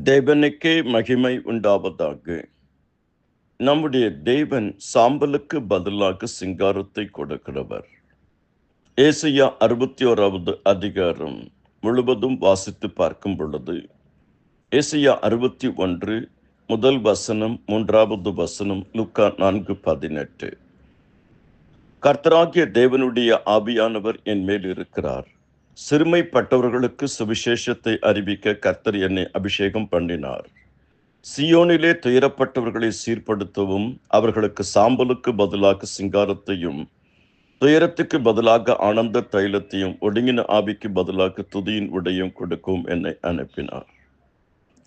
தேவனுக்கே மகிமை உண்டாவதாக. நம்முடைய தேவன் சாம்பலுக்கு பதிலாக சிங்காரத்தை கொடுக்கிறவர். ஏசாயா 61வது அதிகாரம் முழுவதும் வாசித்து பார்க்கும் பொழுது, ஏசாயா 61 முதல் வசனம் 3வது வசனம், லூக்கா 4:18. கர்த்தராகிய தேவனுடைய ஆவியானவர் என் மேல் இருக்கிறார். சிறுமைப்பட்டவர்களுக்கு சுவிசேஷத்தை அறிவிக்க கர்த்தர் என்னை அபிஷேகம் பண்ணினார். சியோனிலே துயரப்பட்டவர்களை சீர்படுத்தவும், அவர்களுக்கு சாம்பலுக்கு பதிலாக சிங்காரத்தையும், துயரத்துக்கு பதிலாக ஆனந்த தைலத்தையும், ஒடுங்கின ஆவிக்கு பதிலாக துதியின் உடையும் கொடுக்கவும் என்னை அனுப்பினார்.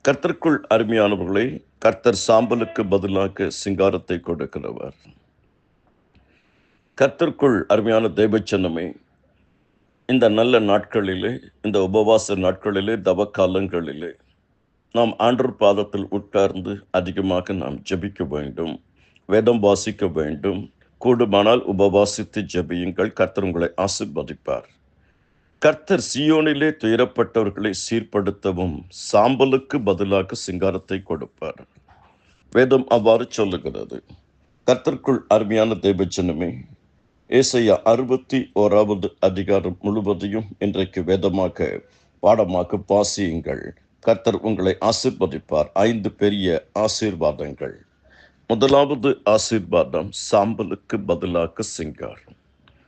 கர்த்தருக்குள் அருமையானவர்களே, கர்த்தர் சாம்பலுக்கு பதிலாக சிங்காரத்தை கொடுக்கிறவர். கர்த்தருக்குள் அருமையான தேவச்சனமே, இந்த நல்ல நாட்களிலே, இந்த உபவாச நாட்களிலே, தவ காலங்களிலே நாம் ஆண்டவர் பாதத்தில் உட்கார்ந்து அதிகமாக நாம் ஜெபிக்க வேண்டும், வேதம் வாசிக்க வேண்டும். கூடுமானால் உபவாசித்து ஜெபியுங்கள், கர்த்தர் உங்களை ஆசீர்வதிப்பார். கர்த்தர் சியோனிலே துயரப்பட்டவர்களை சீர்படுத்தவும், சாம்பலுக்கு பதிலாக சிங்காரத்தை கொடுப்பார். வேதம் அவ்வாறு சொல்லுகிறது. கர்த்தருக்குள் அருமையான தேவஜனமே, ஏசாயா 61வது அதிகாரம் முழுவதையும் இன்றைக்கு வேதமாக பாடமாக வாசியுங்கள். கர்த்தர் உங்களை ஆசீர்வதிப்பார். 5 பெரிய ஆசீர்வாதங்கள். முதலாவது ஆசீர்வாதம், சாம்பலுக்கு பதிலாக சிங்காரம்.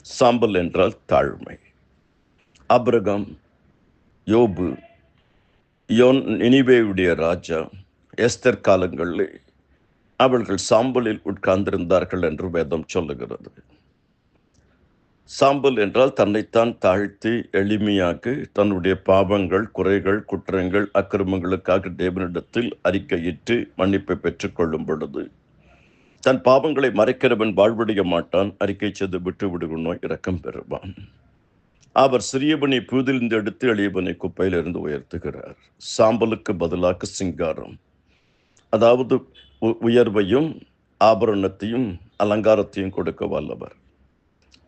சாம்பல் என்றால் தாழ்மை. ஆபிரகாம், யோபு, நினிவேவுடைய ராஜா, எஸ்தர் காலங்களில் அவர்கள் சாம்பலில் உட்கார்ந்திருந்தார்கள் என்று வேதம் சொல்லுகிறது. சாம்பல் என்றால் தன்னைத்தான் தாழ்த்தி எளிமையாக தன்னுடைய பாவங்கள், குறைகள், குற்றங்கள், அக்கிரமங்களுக்காக தேவனிடத்தில் அறிக்கையிட்டு மன்னிப்பை பெற்றுக்கொள்ளும் பொழுது, தன் பாவங்களை மறைக்கிறவன் வாழ்வடைய மாட்டான், அறிக்கை செய்து விட்டு விடுவனோ இரக்கம் பெறுவான். அவர் சிறியவனை பூதிலிருந்து எடுத்து எளியவனை குப்பையிலிருந்து உயர்த்துகிறார். சாம்பலுக்கு பதிலாக சிங்காரம், அதாவது உயர்வையும் ஆபரணத்தையும் அலங்காரத்தையும் கொடுக்க வல்லவர்.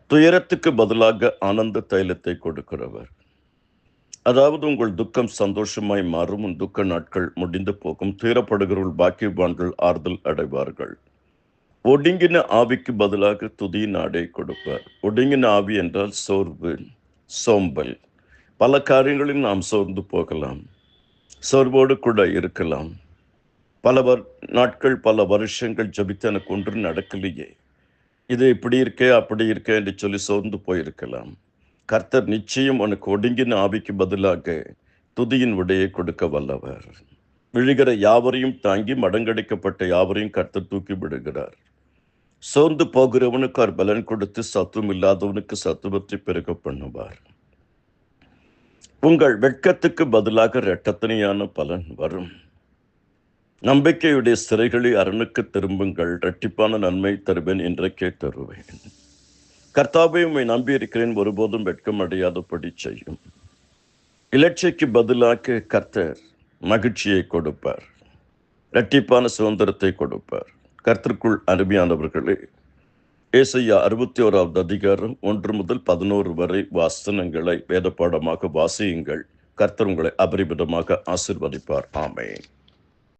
துயரத்துக்கு பதிலாக ஆனந்த தைலத்தை கொடுக்கிறவர். அதாவது உங்கள் துக்கம் சந்தோஷமாய் மாறும், உன் துக்க நாட்கள் முடிந்து போகும். துயரப்படுகிறவர்கள் பாக்கியவான்கள் ஆறுதல் அடைவார்கள். ஒடுங்கின ஆவிக்கு பதிலாக துதியின் ஆடை கொடுப்பார். ஒடுங்கின ஆவி என்றால் சோர்வு, சோம்பல். பல காரியங்களில் நாம் சோர்ந்து போகலாம், சோர்வோடு கூட இருக்கலாம். பல நாட்கள், பல வருஷங்கள் ஜபித்து எனக்கு ஒன்று நடக்கலையே, இது இப்படி இருக்கே அப்படி இருக்கே என்று சொல்லி சோர்ந்து போயிருக்கலாம். கர்த்தர் நிச்சயம் உனக்கு ஒடுங்கின ஆவிக்கு பதிலாக துதியின் உடையை கொடுக்க வல்லவர். விழுகிற யாவரையும் தாங்கி மடங்கடிக்கப்பட்ட யாவரையும் கர்த்தர் தூக்கி விடுகிறார். சோர்ந்து போகிறவனுக்கு அவர் பலன் கொடுத்து, சத்துவம் இல்லாதவனுக்கு சத்துவத்தை பெருக பண்ணுவார். உங்கள் வெட்கத்துக்கு பதிலாக இரட்டத்தனையான பலன் வரும். நம்பிக்கையுடைய சிறைகளை அரணுக்கு திரும்புங்கள், இரட்டிப்பான நன்மை தருவேன், இன்றைக்கே தருவேன். கர்த்தாவே, உம்மை நம்பியிருக்கிறேன், ஒருபோதும் வெட்கம் அடையாதபடி செய்யும். இலட்சைக்கு பதிலாக கர்த்தர் மகிழ்ச்சியை கொடுப்பார், இரட்டிப்பான சுதந்திரத்தை கொடுப்பார். கர்த்தருக்குள் அருமையானவர்களே, ஏசாயா 61வது அதிகாரம் 1 முதல் 11 வரை வசனங்களை வேதப்பாடமாக வாசியுங்கள். கர்த்தர் உங்களை அபரிமிதமாக ஆசீர்வதிப்பார். ஆமென்.